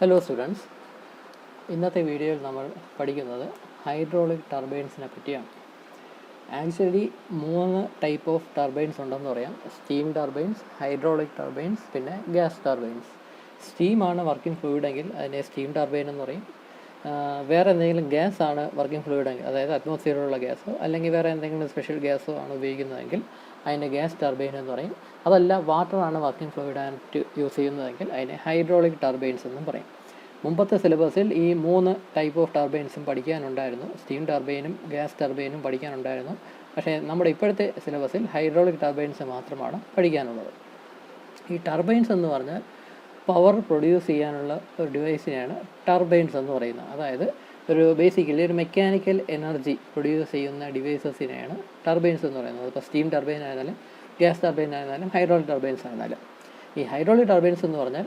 Hello students, ഇന്നത്തെ വീഡിയോയിൽ നമ്മൾ പഠിക്കുന്നത് ഹൈഡ്രോളിക് ടർബൈൻസിനെ പറ്റിയാണ്. ആക്ച്വലി 3 ടൈപ്പ് ഓഫ് ടർബൈൻസ് ഉണ്ടെന്ന് പറയാം. സ്റ്റീം ടർബൈൻസ്, ഹൈഡ്രോളിക് ടർബൈൻസ്, പിന്നെ ഗ്യാസ് ടർബൈൻസ്. സ്റ്റീമാണ് വർക്കിംഗ് ഫ്ലൂയിഡെങ്കിൽ അതിനെ സ്റ്റീം ടർബൈൻ എന്ന് പറയും. വേറെ എന്തെങ്കിലും ഗ്യാസ് ആണ് വർക്കിംഗ് ഫ്ലൂയിഡെങ്കിൽ, അതായത് അറ്റ്മോസ്ഫിയറിലുള്ള ഗ്യാസോ അല്ലെങ്കിൽ വേറെ എന്തെങ്കിലും സ്പെഷ്യൽ ഗ്യാസോ ആണ് ഉപയോഗിക്കുന്നതെങ്കിൽ അതിനെ ഗ്യാസ് ടർബൈൻ എന്ന് പറയും. അതല്ല വാട്ടറാണ് വർക്കിംഗ് ഫ്ലൂയിഡായിട്ട് യൂസ് ചെയ്യുന്നതെങ്കിൽ അതിനെ ഹൈഡ്രോളിക് ടർബൈൻസ് എന്നും പറയും. മുമ്പത്തെ സിലബസിൽ ഈ 3 ടൈപ്പ് ഓഫ് ടർബൈൻസും പഠിക്കാനുണ്ടായിരുന്നു. സ്റ്റീം ടർബൈനും ഗ്യാസ് ടർബൈനും പഠിക്കാനുണ്ടായിരുന്നു. പക്ഷേ നമ്മുടെ ഇപ്പോഴത്തെ സിലബസിൽ ഹൈഡ്രോളിക് ടർബൈൻസ് മാത്രമാണ് പഠിക്കാനുള്ളത്. ഈ ടർബൈൻസ് എന്ന് പറഞ്ഞാൽ പവർ പ്രൊഡ്യൂസ് ചെയ്യാനുള്ള ഒരു ഡിവൈസിനെയാണ് ടർബൈൻസ് എന്ന് പറയുന്നത്. അതായത് ബേസിക്കലി ഒരു മെക്കാനിക്കൽ എനർജി പ്രൊഡ്യൂസ് ചെയ്യുന്ന ഡിവൈസസിനെയാണ് ടർബൈൻസ് എന്ന് പറയുന്നത്. ഇപ്പോൾ സ്റ്റീം ടർബൈൻ ആയിരുന്നാലും ഗ്യാസ് ടർബൈൻ ആയിരുന്നാലും ഹൈഡ്രോളിക് ടർബൈൻസ് ആയിരുന്നാലും. ഈ ഹൈഡ്രോളിക് ടർബൈൻസ് എന്ന് പറഞ്ഞാൽ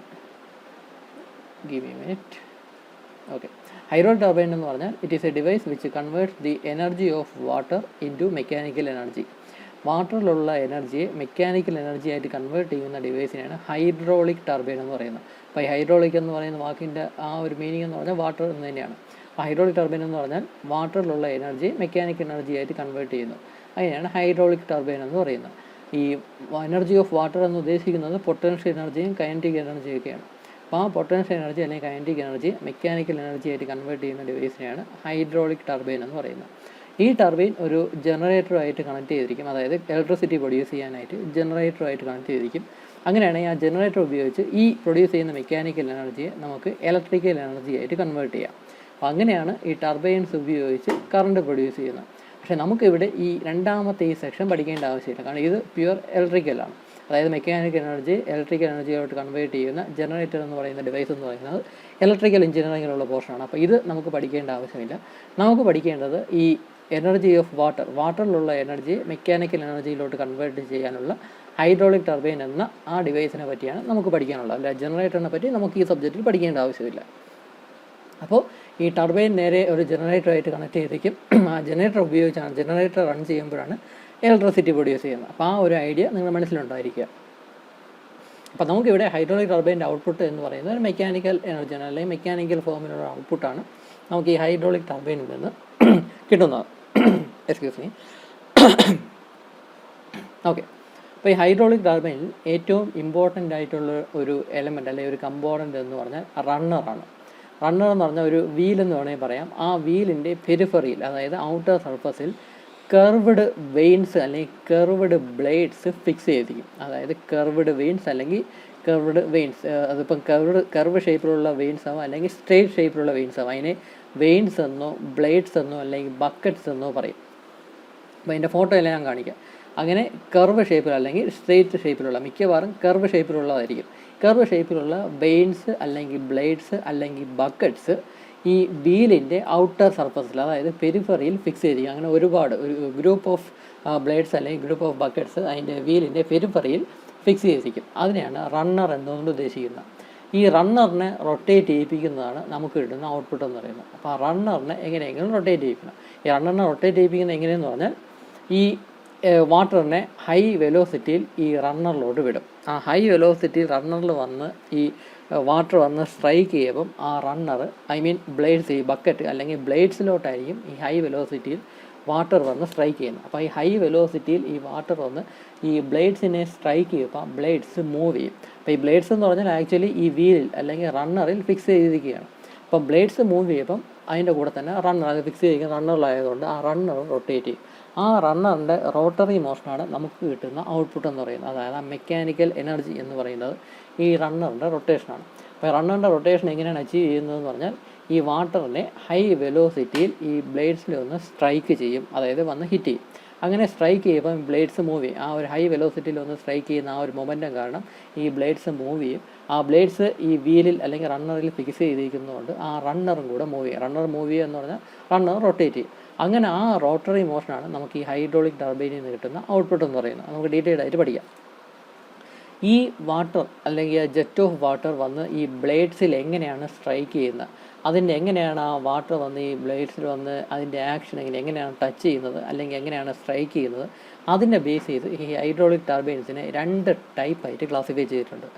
ഹൈഡ്രോളിക് ടർബൈൻ എന്ന് പറഞ്ഞാൽ it is a device which converts the energy of water into mechanical energy. വാട്ടറിലുള്ള എനർജിയെ മെക്കാനിക്കൽ എനർജി ആയിട്ട് കൺവേർട്ട് ചെയ്യുന്ന ഡിവൈസിനെയാണ് ഹൈഡ്രോളിക് ടർബൈൻ എന്ന് പറയുന്നത്. അപ്പോൾ ഈ ഹൈഡ്രോളിക് എന്ന് പറയുന്ന വാക്കിൻ്റെ ആ ഒരു മീനിങ് എന്ന് പറഞ്ഞാൽ വാട്ടർ എന്ന് തന്നെയാണ്. അപ്പോൾ ഹൈഡ്രോളിക് ടർബൈൻ എന്ന് പറഞ്ഞാൽ വാട്ടറിലുള്ള എനർജി മെക്കാനിക്കൽ എനർജി ആയിട്ട് കൺവേർട്ട് ചെയ്യുന്നു. അതിനെയാണ് ഹൈഡ്രോളിക് ടർബൈൻ എന്ന് പറയുന്നത്. ഈ എനർജി ഓഫ് വാട്ടർ എന്ന് ഉദ്ദേശിക്കുന്നത് പൊട്ടൻഷ്യൽ എനർജിയും കൈനറ്റിക് എനർജിയും ഒക്കെയാണ്. അപ്പോൾ ആ പൊട്ടൻഷ്യൽ എനർജി അല്ലെങ്കിൽ കൈനറ്റിക് എനർജി മെക്കാനിക്കൽ എനർജി ആയിട്ട് കൺവേർട്ട് ചെയ്യുന്ന ഡിവൈസിനെയാണ് ഹൈഡ്രോളിക് ടർബൈൻ എന്ന് പറയുന്നത്. ഈ ടർബൈൻ ഒരു ജനറേറ്ററുമായിട്ട് കണക്ട് ചെയ്തിരിക്കും. അതായത് ഇലക്ട്രിസിറ്റി പ്രൊഡ്യൂസ് ചെയ്യാനായിട്ട് ജനറേറ്ററുമായിട്ട് കണക്ട് ചെയ്തിരിക്കും. അങ്ങനെയാണെങ്കിൽ ആ ജനറേറ്റർ ഉപയോഗിച്ച് ഈ പ്രൊഡ്യൂസ് ചെയ്യുന്ന മെക്കാനിക്കൽ എനർജിയെ നമുക്ക് ഇലക്ട്രിക്കൽ എനർജി ആയിട്ട് കൺവേർട്ട് ചെയ്യാം. അപ്പോൾ അങ്ങനെയാണ് ഈ ടർബൈൻസ് ഉപയോഗിച്ച് കറണ്ട് പ്രൊഡ്യൂസ് ചെയ്യുന്നത്. പക്ഷേ നമുക്കിവിടെ ഈ രണ്ടാമത്തെ ഈ സെക്ഷൻ പഠിക്കേണ്ട ആവശ്യമില്ല. കാരണം ഇത് പ്യുവർ ഇലക്ട്രിക്കലാണ്. അതായത് മെക്കാനിക്കൽ എനർജി ഇലക്ട്രിക്കൽ എനർജിയോട്ട് കൺവേർട്ട് ചെയ്യുന്ന ജനറേറ്റർ എന്ന് പറയുന്ന ഡിവൈസ് എന്ന് പറയുന്നത് ഇലക്ട്രിക്കൽ എഞ്ചിനീയറിങ്ങിലുള്ള പോർഷനാണ്. അപ്പോൾ ഇത് നമുക്ക് പഠിക്കേണ്ട ആവശ്യമില്ല. നമുക്ക് പഠിക്കേണ്ടത് ഈ എനർജി ഓഫ് വാട്ടറിലുള്ള എനർജി മെക്കാനിക്കൽ എനർജിയിലോട്ട് കൺവേർട്ട് ചെയ്യാനുള്ള ഹൈഡ്രോളിക് ടർബൈൻ എന്ന ആ ഡിവൈസിനെ പറ്റിയാണ് നമുക്ക് പഠിക്കാനുള്ളത്. അല്ല, ജനറേറ്ററിനെ പറ്റി നമുക്ക് ഈ സബ്ജക്റ്റിൽ പഠിക്കേണ്ട ആവശ്യമില്ല. അപ്പോൾ ഈ ടർബൈൻ നേരെ ഒരു ജനറേറ്ററായിട്ട് കണക്ട് ചെയ്തിരിക്കും. ആ ജനറേറ്റർ ഉപയോഗിച്ചാണ് ജനറേറ്റർ റൺ ചെയ്യുമ്പോഴാണ് ഇലക്ട്രിസിറ്റി പ്രൊഡ്യൂസ് ചെയ്യുന്നത്. അപ്പോൾ ആ ഒരു ഐഡിയ നിങ്ങളുടെ മനസ്സിലുണ്ടായിരിക്കുക. അപ്പോൾ നമുക്കിവിടെ ഹൈഡ്രോളിക് ടർബൈൻ്റെ ഔട്ട്പുട്ട് എന്ന് പറയുന്നത് ഒരു മെക്കാനിക്കൽ എനർജിയാണ്, അല്ലെങ്കിൽ മെക്കാനിക്കൽ ഫോമിലുള്ള ഔട്ട്പുട്ടാണ് നമുക്ക് ഈ ഹൈഡ്രോളിക് ടർബൈനിൽ നിന്ന് കിട്ടുന്നത്. Excuse me. ഓക്കെ, അപ്പോൾ ഈ ഹൈഡ്രോളിക് ടർബൈനിൽ ഏറ്റവും ഇമ്പോർട്ടൻ്റ് ആയിട്ടുള്ള ഒരു എലമെൻറ്റ് അല്ലെങ്കിൽ ഒരു കമ്പോണൻ്റ് എന്ന് പറഞ്ഞാൽ റണ്ണറാണ്. റണ്ണർ എന്ന് പറഞ്ഞാൽ ഒരു വീലെന്ന് വേണമെങ്കിൽ പറയാം. ആ വീലിൻ്റെ പെരിഫറിയിൽ, അതായത് ഔട്ടർ സർഫസിൽ കർവ്ഡ് വെയിൻസ് അല്ലെങ്കിൽ കർവ്ഡ് ബ്ലേഡ്സ് ഫിക്സ് ചെയ്തിരിക്കും. അതായത് കർവ്ഡ് വെയിൻസ് അല്ലെങ്കിൽ കർവ്ഡ് വെയിൻസ്, അതിപ്പം കർവ് ഷേപ്പിലുള്ള വെയിൻസ് ആവും അല്ലെങ്കിൽ സ്ട്രെയിറ്റ് ഷേപ്പിലുള്ള വെയിൻസ് ആവും. അതിനെ വെയിൻസ് എന്നോ ബ്ലേഡ്സ് എന്നോ അല്ലെങ്കിൽ ബക്കറ്റ്സ് എന്നോ പറയും. അപ്പോൾ അതിൻ്റെ ഫോട്ടോ എല്ലാം ഞാൻ കാണിക്കാം. അങ്ങനെ കർവ് ഷേപ്പിൽ അല്ലെങ്കിൽ സ്ട്രെയിറ്റ് ഷേപ്പിലുള്ള, മിക്കവാറും കർവ് ഷേപ്പിലുള്ളതായിരിക്കും. കർവ് ഷേപ്പിലുള്ള വെയിൻസ് അല്ലെങ്കിൽ ബ്ലേഡ്സ് അല്ലെങ്കിൽ ബക്കറ്റ്സ് ഈ വീലിൻ്റെ ഔട്ടർ സർഫസിൽ, അതായത് പെരിഫറിയിൽ ഫിക്സ് ചെയ്തിരിക്കും. അങ്ങനെ ഒരു ഗ്രൂപ്പ് ഓഫ് ബ്ലേഡ്സ് അല്ലെങ്കിൽ ഗ്രൂപ്പ് ഓഫ് ബക്കറ്റ്സ് അതിൻ്റെ വീലിൻ്റെ പെരിഫറിയിൽ ഫിക്സ് ചെയ്തിരിക്കും. അതിനെയാണ് റണ്ണർ എന്നുകൊണ്ട് ഉദ്ദേശിക്കുന്നത്. ഈ റണ്ണറിനെ റൊട്ടേറ്റ് ചെയ്യിപ്പിക്കുന്നതാണ് നമുക്ക് കിട്ടുന്ന ഔട്ട്പുട്ട് എന്ന് പറയുന്നത്. അപ്പോൾ ആ റണ്ണറിനെ എങ്ങനെയെങ്കിലും റൊട്ടേറ്റ് ചെയ്യിക്കണം. ഈ റണ്ണറിനെ റൊട്ടേറ്റ് ചെയ്യിപ്പിക്കുന്നത് എങ്ങനെയെന്ന് പറഞ്ഞാൽ ഈ വാട്ടറിനെ ഹൈ വെലോസിറ്റിയിൽ ഈ റണ്ണറിലോട്ട് വിടും. ആ ഹൈ വെലോസിറ്റിയിൽ റണ്ണറിൽ വന്ന് ഈ വാട്ടർ വന്ന് സ്ട്രൈക്ക് ചെയ്യുമ്പം ആ റണ്ണർ, ബ്ലേഡ്സ്, ഈ ബക്കറ്റ് അല്ലെങ്കിൽ ബ്ലേഡ്സിലോട്ടായിരിക്കും ഈ ഹൈ വെലോസിറ്റിയിൽ വാട്ടർ വന്ന് സ്ട്രൈക്ക് ചെയ്യുന്നത്. അപ്പോൾ ഈ ഹൈ വെലോസിറ്റിയിൽ ഈ വാട്ടർ വന്ന് ഈ ബ്ലേഡ്സിനെ സ്ട്രൈക്ക് ചെയ്യുമ്പോൾ ബ്ലേഡ്സ് മൂവ് ചെയ്യും. അപ്പോൾ ഈ ബ്ലേഡ്സ് എന്ന് പറഞ്ഞാൽ ആക്ച്വലി ഈ വീലിൽ അല്ലെങ്കിൽ റണ്ണറിൽ ഫിക്സ് ചെയ്തിരിക്കുകയാണ്. അപ്പം ബ്ലേഡ്സ് മൂവ് ചെയ്യുമ്പം അതിൻ്റെ കൂടെ തന്നെ അത് ഫിക്സ് ചെയ്തിരിക്കുന്ന റണ്ണറിലായതുകൊണ്ട് ആ റണ്ണർ റൊട്ടേറ്റ് ചെയ്യും. ആ റണ്ണറിൻ്റെ റോട്ടറി മോഷനാണ് നമുക്ക് കിട്ടുന്ന ഔട്ട്പുട്ട് എന്ന് പറയുന്നത്. അതായത് ആ മെക്കാനിക്കൽ എനർജി എന്ന് പറയുന്നത് ഈ റണ്ണറിൻ്റെ റൊട്ടേഷനാണ്. അപ്പോൾ റണ്ണറിൻ്റെ റൊട്ടേഷൻ എങ്ങനെയാണ് അച്ചീവ് ചെയ്യുന്നതെന്ന് പറഞ്ഞാൽ ഈ വാട്ടറിനെ ഹൈ വെലോസിറ്റിയിൽ ഈ ബ്ലേഡ്സിൽ ഒന്ന് സ്ട്രൈക്ക് ചെയ്യും, അതായത് വന്ന് ഹിറ്റ് ചെയ്യും. അങ്ങനെ സ്ട്രൈക്ക് ചെയ്യുമ്പോൾ ബ്ലേഡ്സ് മൂവ് ചെയ്യും. ആ ഒരു ഹൈ വെലോസിറ്റിയിൽ ഒന്ന് സ്ട്രൈക്ക് ചെയ്യുന്ന ആ ഒരു മൊമെൻറ്റം കാരണം ഈ ബ്ലേഡ്സ് മൂവ് ചെയ്യും. ആ ബ്ലേഡ്സ് ഈ വീലിൽ അല്ലെങ്കിൽ റണ്ണറിൽ ഫിക്സ് ചെയ്തിരിക്കുന്നതുകൊണ്ട് ആ റണ്ണറും കൂടെ മൂവ് ചെയ്യും. റണ്ണർ മൂവ് ചെയ്യുക എന്ന് പറഞ്ഞാൽ റണ്ണർ റൊട്ടേറ്റ് ചെയ്യും. അങ്ങനെ ആ റോട്ടറി മോഷനാണ് നമുക്ക് ഈ ഹൈഡ്രോളിക് ടർബൈനിൽ നിന്ന് കിട്ടുന്ന ഔട്ട്പുട്ട് എന്ന് പറയുന്നത്. നമുക്ക് ഡീറ്റെയിൽഡ് ആയിട്ട് പഠിക്കാം. ഈ വാട്ടർ അല്ലെങ്കിൽ ജെറ്റ് ഓഫ് വാട്ടർ വന്ന് ഈ ബ്ലേഡ്സിൽ എങ്ങനെയാണ് സ്ട്രൈക്ക് ചെയ്യുന്നത്, അതിൻ്റെ എങ്ങനെയാണ് ആ വാട്ടർ വന്ന് ഈ ബ്ലേഡ്സിൽ വന്ന് അതിൻ്റെ ആക്ഷൻ എങ്ങനെയാണ് ടച്ച് ചെയ്യുന്നത് അല്ലെങ്കിൽ എങ്ങനെയാണ് സ്ട്രൈക്ക് ചെയ്യുന്നത്, അതിനെ ബേസ് ചെയ്ത് ഈ ഹൈഡ്രോളിക് ടർബൈൻസിനെ 2 ടൈപ്പായിട്ട് ക്ലാസിഫൈ ചെയ്തിട്ടുണ്ട്.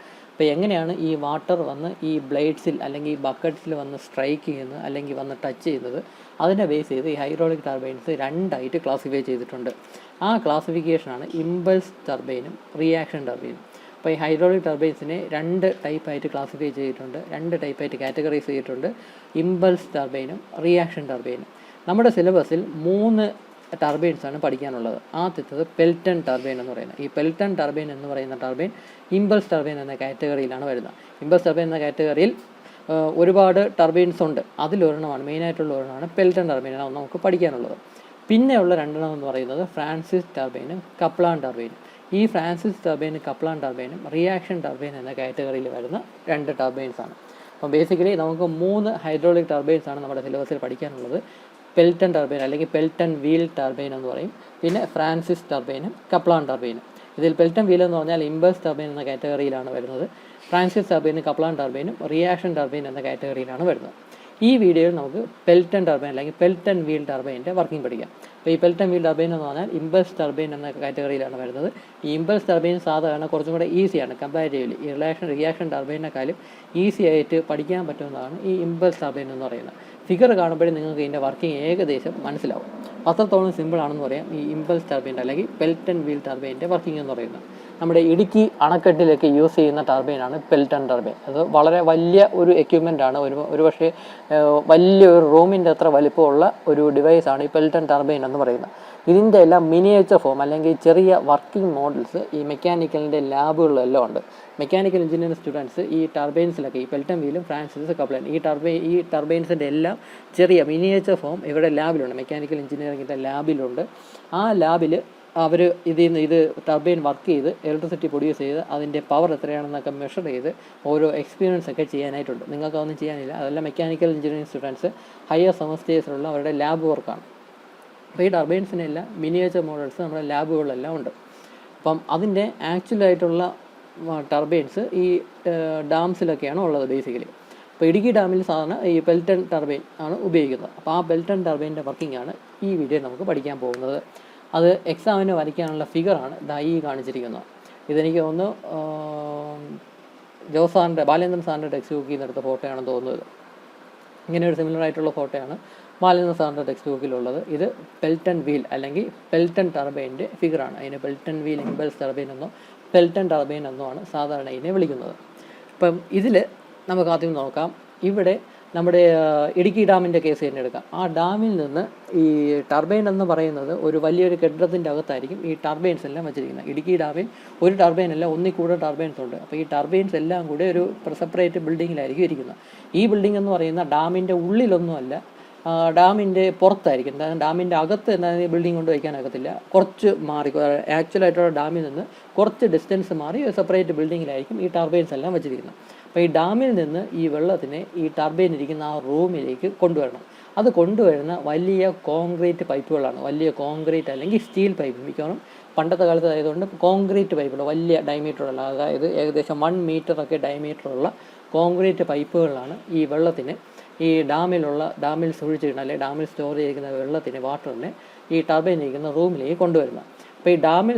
അപ്പോൾ എങ്ങനെയാണ് ഈ വാട്ടർ വന്ന് ഈ ബ്ലേഡ്സിൽ അല്ലെങ്കിൽ ഈ ബക്കറ്റ്സിൽ വന്ന് സ്ട്രൈക്ക് ചെയ്യുന്നത് അല്ലെങ്കിൽ വന്ന് ടച്ച് ചെയ്യുന്നത്, അതിനെ ബേസ് ചെയ്ത് ഈ ഹൈഡ്രോളിക് ടർബൈൻസ് രണ്ടായിട്ട് ക്ലാസിഫൈ ചെയ്തിട്ടുണ്ട്. ആ ക്ലാസിഫിക്കേഷനാണ് ഇമ്പൾസ് ടർബൈനും റിയാക്ഷൻ ടർബൈനും. അപ്പോൾ ഈ ഹൈഡ്രോളിക് ടർബൈൻസിനെ 2 ടൈപ്പായിട്ട് ക്ലാസിഫൈ ചെയ്തിട്ടുണ്ട്, 2 ടൈപ്പായിട്ട് കാറ്റഗറൈസ് ചെയ്തിട്ടുണ്ട്, ഇമ്പൾസ് ടർബൈനും റിയാക്ഷൻ ടർബൈനും. നമ്മുടെ സിലബസിൽ 3 ടർബൈൻസാണ് പഠിക്കാനുള്ളത്. ആദ്യത്തേത് പെൽറ്റൺ ടർബൈൻ എന്ന് പറയുന്നത്. ഈ പെൽറ്റൺ ടർബൈൻ എന്ന് പറയുന്ന ടർബൈൻ ഇമ്പൾസ് ടർബൈൻ എന്ന കാറ്റഗറിയിലാണ് വരുന്നത്. ഇമ്പൾസ് ടർബൈൻ എന്ന കാറ്റഗറിയിൽ ഒരുപാട് ടർബൈൻസ് ഉണ്ട്. അതിലൊരെണ്ണമാണ്, മെയിനായിട്ടുള്ള ഒരെണ്ണമാണ് പെൽറ്റൺ ടർബൈൻ, അതാണ് നമുക്ക് പഠിക്കാനുള്ളത്. പിന്നെയുള്ള 2 എന്ന് പറയുന്നത് ഫ്രാൻസിസ് ടർബൈനും കപ്ലാൻ ടർബൈനും. ഈ ഫ്രാൻസിസ് ടർബൈനും കപ്ലാൻ ടർബൈനും റിയാക്ഷൻ ടർബൈൻ എന്ന കാറ്റഗറിയിൽ വരുന്ന 2 ടർബൈൻസാണ്. അപ്പോൾ ബേസിക്കലി നമുക്ക് 3 ഹൈഡ്രോളിക് ടർബൈൻസാണ് നമ്മുടെ സിലബസിൽ പഠിക്കാനുള്ളത്. പെൽറ്റൺ ടർബൈൻ അല്ലെങ്കിൽ പെൽറ്റൺ വീൽ ടർബൈൻ എന്ന് പറയും, പിന്നെ ഫ്രാൻസിസ് ടർബൈനും കപ്ലാൻ ടർബൈനും. ഇതിൽ പെൽറ്റൺ വീൽ എന്ന് പറഞ്ഞാൽ ഇമ്പൾസ് ടർബൈൻ എന്ന കാറ്റഗറിയിലാണ് വരുന്നത്. ഫ്രാൻസിസ് ടർബൈനും കപ്ലാൻ ടർബൈനും റിയാക്ഷൻ ടർബൈൻ എന്ന കാറ്റഗറിയിലാണ് വരുന്നത്. ഈ വീഡിയോയിൽ നമുക്ക് പെൽറ്റൺ ടർബൈൻ അല്ലെങ്കിൽ പെൽറ്റൺ വീൽ ടർബൈൻ്റെ വർക്കിംഗ് പഠിക്കാം. അപ്പോൾ ഈ പെൽറ്റൺ വീൽ ടർബൈൻ എന്ന് പറഞ്ഞാൽ ഇമ്പൾസ് ടർബൈൻ എന്ന കാറ്റഗറിയിലാണ് വരുന്നത്. ഈ ഇമ്പൾസ് ടർബൈൻ സാധാരണ കുറച്ചും കൂടെ ഈസിയാണ് കമ്പാരിറ്റീവ്ലി. ഈ റിയാക്ഷൻ ടർബൈനേക്കാളും ഈസി ആയിട്ട് പഠിക്കാൻ പറ്റുന്നതാണ് ഈ ഇമ്പൾസ് ടർബൈൻ എന്ന് പറയുന്നത്. ഫിഗർ കാണുമ്പോഴേ നിങ്ങൾക്ക് ഇതിൻ്റെ വർക്കിംഗ് ഏകദേശം മനസ്സിലാവും. അത്രത്തോളം സിമ്പിളാണെന്ന് പറയാം ഈ ഇമ്പൾസ് ടർബൈൻ അല്ലെങ്കിൽ പെൽറ്റൺ വീൽ ടർബൈൻ്റെ വർക്കിംഗ് എന്ന് പറയുന്നത്. നമ്മുടെ ഇടുക്കി അണക്കെട്ടിലേക്ക് യൂസ് ചെയ്യുന്ന ടർബൈനാണ് പെൽറ്റൺ ടർബൈൻ. അത് വളരെ വലിയ ഒരു എക്യുപ്മെൻ്റാണ്. ഒരു പക്ഷേ വലിയൊരു റൂമിൻ്റെ അത്ര വലിപ്പമുള്ള ഒരു ഡിവൈസാണ് ഈ പെൽറ്റൺ ടർബൈൻ എന്ന് പറയുന്നത്. ഇതിൻ്റെ എല്ലാം മിനിയേച്ചർ ഫോം അല്ലെങ്കിൽ ചെറിയ വർക്കിംഗ് മോഡൽസ് ഈ മെക്കാനിക്കലിൻ്റെ ലാബുകളിലെല്ലാം ഉണ്ട്. മെക്കാനിക്കൽ എഞ്ചിനീയറിംഗ് സ്റ്റുഡൻസ് ഈ ടർബൈൻസിലൊക്കെ ഈ പെൽറ്റൺ വീലും ഫ്രാൻസിസ് കപ്ലാൻ ഈ ടർബൈൻസിൻ്റെ എല്ലാം ചെറിയ മിനിയേച്ചർ ഫോം ഇവിടെ ലാബിലുണ്ട്, മെക്കാനിക്കൽ എഞ്ചിനീയറിംഗിൻ്റെ ലാബിലുണ്ട്. ആ ലാബിൽ അവർ ഇത് ടർബൈൻ വർക്ക് ചെയ്ത് ഇലക്ട്രിസിറ്റി പ്രൊഡ്യൂസ് ചെയ്ത് അതിൻ്റെ പവർ എത്രയാണെന്നൊക്കെ മെഷർ ചെയ്ത് ഓരോ എക്സ്പീരിയൻസ് ഒക്കെ ചെയ്യാനായിട്ടുണ്ട്. നിങ്ങൾക്കൊന്നും ചെയ്യാനില്ല, അതെല്ലാം മെക്കാനിക്കൽ എഞ്ചിനീയറിംഗ് സ്റ്റുഡൻസ് ഹയർ സെമസ്റ്റേഴ്സിലുള്ള അവരുടെ ലാബ് വർക്കാണ്. അപ്പോൾ ഈ ടർബൈൻസിനെല്ലാം മിനിയേച്ചർ മോഡൽസ് നമ്മുടെ ലാബുകളിലെല്ലാം ഉണ്ട്. അപ്പം അതിൻ്റെ ആക്ച്വലായിട്ടുള്ള ടർബൈൻസ് ഈ ഡാംസിലൊക്കെയാണ് ഉള്ളത് ബേസിക്കലി. അപ്പോൾ ഇടുക്കി ഡാമിൽ സാധാരണ ഈ പെൽറ്റൺ ടർബൈൻ ആണ് ഉപയോഗിക്കുന്നത്. അപ്പോൾ ആ പെൽറ്റൺ ടർബൈൻ്റെ വർക്കിംഗ് ആണ് ഈ വീഡിയോ നമുക്ക് പഠിക്കാൻ പോകുന്നത്. അത് എക്സാമിന് വരയ്ക്കാനുള്ള ഫിഗറാണ് ഈ കാണിച്ചിരിക്കുന്നത്. ഇതെനിക്ക് തോന്നുന്നു ബാലേന്ദ്രൻ സാറിൻ്റെ ടെക്സ്റ്റ് ബുക്കിൽ നിന്ന് എടുത്ത ഫോട്ടോയാണെന്ന് തോന്നുന്നത്. ഇങ്ങനെ ഒരു സിമിലർ ആയിട്ടുള്ള ഫോട്ടോയാണ് ബാലേന്ദ്രൻ സാറിൻ്റെ ടെക്സ്റ്റ് ബുക്കിലുള്ളത്. ഇത് പെൽറ്റൺ വീൽ അല്ലെങ്കിൽ പെൽറ്റൺ ടർബൈൻ്റെ ഫിഗറാണ്. അതിന് പെൽറ്റൺ വീൽ ഇമ്പൾസ് ടർബൈൻ എന്നോ പെൽറ്റൺ ടർബൈൻ എന്നോ ആണ് സാധാരണ ഇതിനെ വിളിക്കുന്നത്. അപ്പം ഇതിൽ നമുക്ക് ആദ്യം നോക്കാം. ഇവിടെ നമ്മുടെ ഇടുക്കി ഡാമിൻ്റെ കേസ് തന്നെ എടുക്കാം. ആ ഡാമിൽ നിന്ന് ഈ ടർബൈൻ എന്ന് പറയുന്നത് ഒരു വലിയൊരു കെട്ടിടത്തിൻ്റെ അകത്തായിരിക്കും ഈ ടർബൈൻസ് എല്ലാം വെച്ചിരിക്കുന്നത്. ഇടുക്കി ഡാമിൽ ഒരു ടർബൈൻ അല്ല, ഒന്നിൽ കൂടുതൽ ടർബൈൻസ് ഉണ്ട്. അപ്പോൾ ഈ ടർബൈൻസ് എല്ലാം കൂടി ഒരു സെപ്പറേറ്റ് ബിൽഡിങ്ങിലായിരിക്കും ഇരിക്കുന്നത്. ഈ ബിൽഡിംഗ് എന്ന് പറയുന്ന ഡാമിൻ്റെ ഉള്ളിലൊന്നുമല്ല, ഡാമിൻ്റെ പുറത്തായിരിക്കും. ഡാമിൻ്റെ അകത്ത് എന്തായാലും ബിൽഡിംഗ് കൊണ്ട് വയ്ക്കാനാകത്തില്ല. കുറച്ച് മാറി ആക്ച്വലായിട്ടുള്ള ഡാമിൽ നിന്ന് കുറച്ച് ഡിസ്റ്റൻസ് മാറി ഒരു സെപ്പറേറ്റ് ബിൽഡിങ്ങിലായിരിക്കും ഈ ടർബൈൻസ് എല്ലാം വെച്ചിരിക്കുന്നത്. അപ്പോൾ ഈ ഡാമിൽ നിന്ന് ഈ വെള്ളത്തിനെ ഈ ടർബൈൻ ഇരിക്കുന്ന ആ റൂമിലേക്ക് കൊണ്ടുവരണം. അത് കൊണ്ടുവരുന്ന വലിയ കോൺക്രീറ്റ് പൈപ്പുകളാണ്, വലിയ കോൺക്രീറ്റ് അല്ലെങ്കിൽ സ്റ്റീൽ പൈപ്പ്. മിക്കവാറും പണ്ടത്തെ കാലത്ത് ആയതുകൊണ്ട് കോൺക്രീറ്റ് പൈപ്പുകൾ വലിയ ഡയമീറ്ററുള്ള, അതായത് ഏകദേശം 1 മീറ്ററൊക്കെ ഡയമീറ്ററുള്ള കോൺക്രീറ്റ് പൈപ്പുകളാണ് ഈ വെള്ളത്തിന് ഈ ഡാമിൽ സൂക്ഷിച്ചിരിക്കുന്ന അല്ലെങ്കിൽ ഡാമിൽ സ്റ്റോർ ചെയ്തിരിക്കുന്ന വെള്ളത്തിന് വാട്ടറിനെ ഈ ടർബൈൻ ഇരിക്കുന്ന റൂമിലേക്ക് കൊണ്ടുവരുന്നത്. അപ്പോൾ ഈ ഡാമിൽ